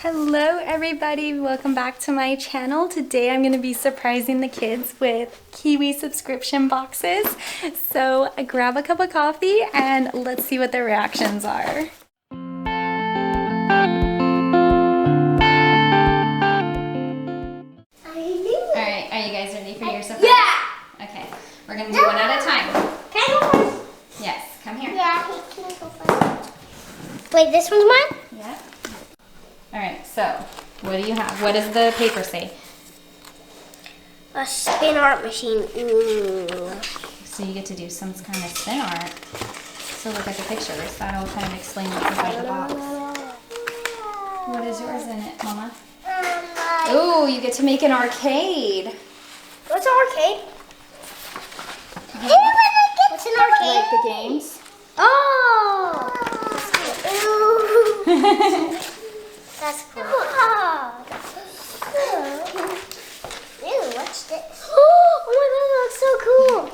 Hello everybody, welcome back to my channel. Today I'm going to be surprising the kids with Kiwi subscription boxes. So grab a cup of coffee and let's see what their reactions are. Alright, are you guys ready for your surprise? Yeah! Okay, we're going to do one at a time. Can I go first? Yes, come here. Yeah, he can go first. Wait, this one's mine? Yeah. Alright, so what do you have? What does the paper say? A spin art machine. Ooh. So you get to do some kind of spin art. So look at the pictures. That'll kind of explain what's inside the box. What is yours in it, Mama? Oh, you get to make an arcade. What's an arcade? What's an arcade? Like the games? Oh! Ooh. That's cool. Ew, what's this? Oh my god, that looks so cool.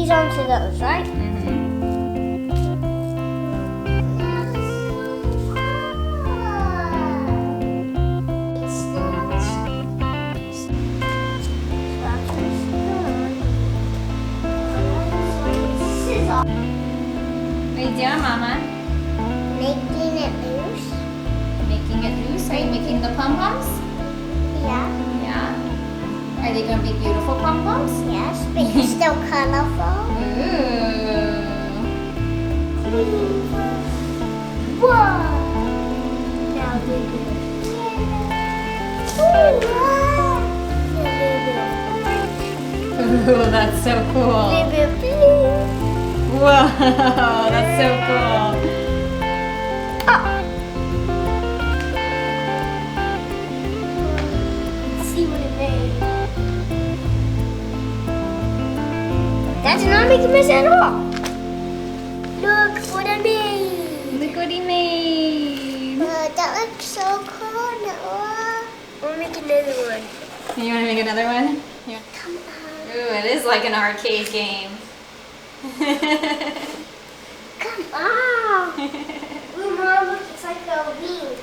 Onto those, right? What are you doing, Mama? Making it loose. Making it loose? Are you making the pom-poms? Yeah. Yeah. Are they going to be beautiful pom-poms? Yes, but it's still colorful. Ooh. Whoa! Now blue. Ooh, that's so cool. Whoa, that's so cool. Let's see what it made. That's not making mess at all. Look what I made. Look what he made. That looks so cool, Noah. I'll make another one. You want to make another one? Yeah. Come on. Ooh, it is like an arcade game. Come on. Ooh, Mom, look, it's like a wing.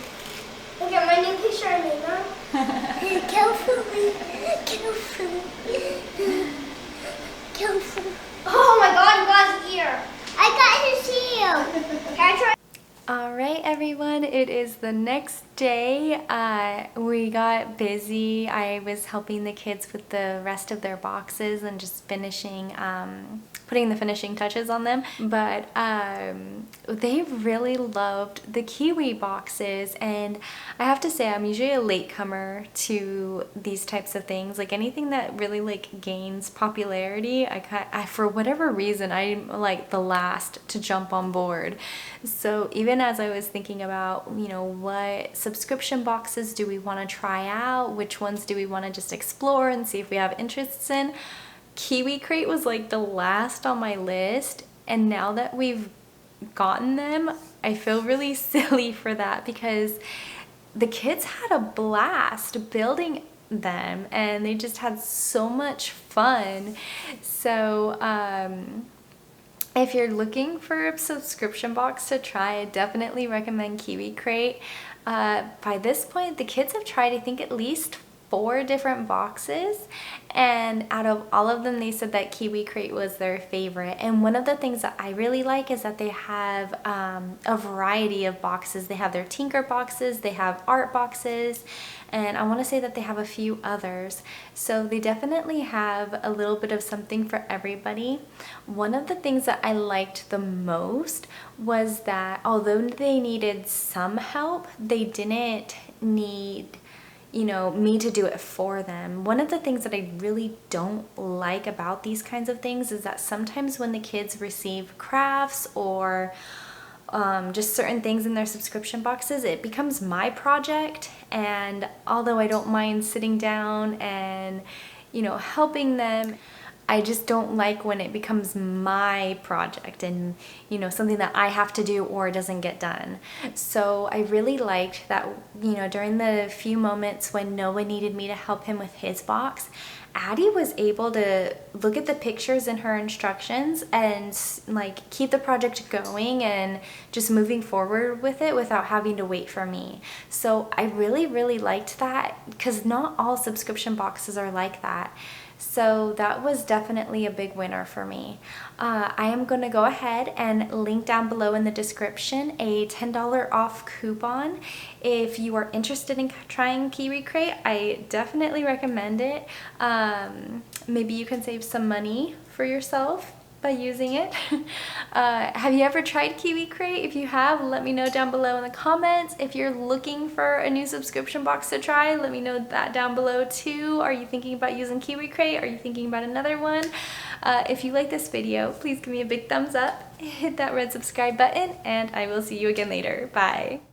Look at my new picture I made, Mom. Carefully. Carefully. Oh my god, you got his ear. I got his ear. Can I try? All right, everyone, it is the next day. We got busy. I was helping the kids with the rest of their boxes and just finishing, putting the finishing touches on them. But they really loved the Kiwi boxes, and I have to say I'm usually a latecomer to these types of things. Like anything that really like gains popularity, I for whatever reason I'm like the last to jump on board. So even as I was thinking about, you know, what subscription boxes do we want to try out, which ones do we want to just explore and see if we have interests in, Kiwi Crate was like the last on my list. And now that we've gotten them, I feel really silly for that because the kids had a blast building them and they just had so much fun. So if you're looking for a subscription box to try, I definitely recommend Kiwi Crate. By this point, the kids have tried, I think, at least 4 different boxes, and out of all of them, they said that Kiwi Crate was their favorite. And one of the things that I really like is that they have a variety of boxes. They have their Tinker boxes, they have art boxes, and I want to say that they have a few others. So they definitely have a little bit of something for everybody. One of the things that I liked the most was that although they needed some help, they didn't need you know, me to do it for them. One of the things that I really don't like about these kinds of things is that sometimes when the kids receive crafts or just certain things in their subscription boxes, it becomes my project. And although I don't mind sitting down and, you know, helping them, I just don't like when it becomes my project and, you know, something that I have to do or doesn't get done. So I really liked that, you know, during the few moments when Noah needed me to help him with his box, Addie was able to look at the pictures in her instructions and like keep the project going and just moving forward with it without having to wait for me. So I really liked that, because not all subscription boxes are like that. So that was definitely a big winner for me. I am going to go ahead and link down below in the description a $10 off coupon. If you are interested in trying Kiwi Crate, I definitely recommend it. Maybe you can save some money for yourself by using it. Have you ever tried Kiwi Crate? If you have, let me know down below in the comments. If you're looking for a new subscription box to try, let me know that down below too. Are you thinking about using Kiwi Crate? Are you thinking about another one? If you like this video, please give me a big thumbs up, hit that red subscribe button, and I will see you again later. Bye.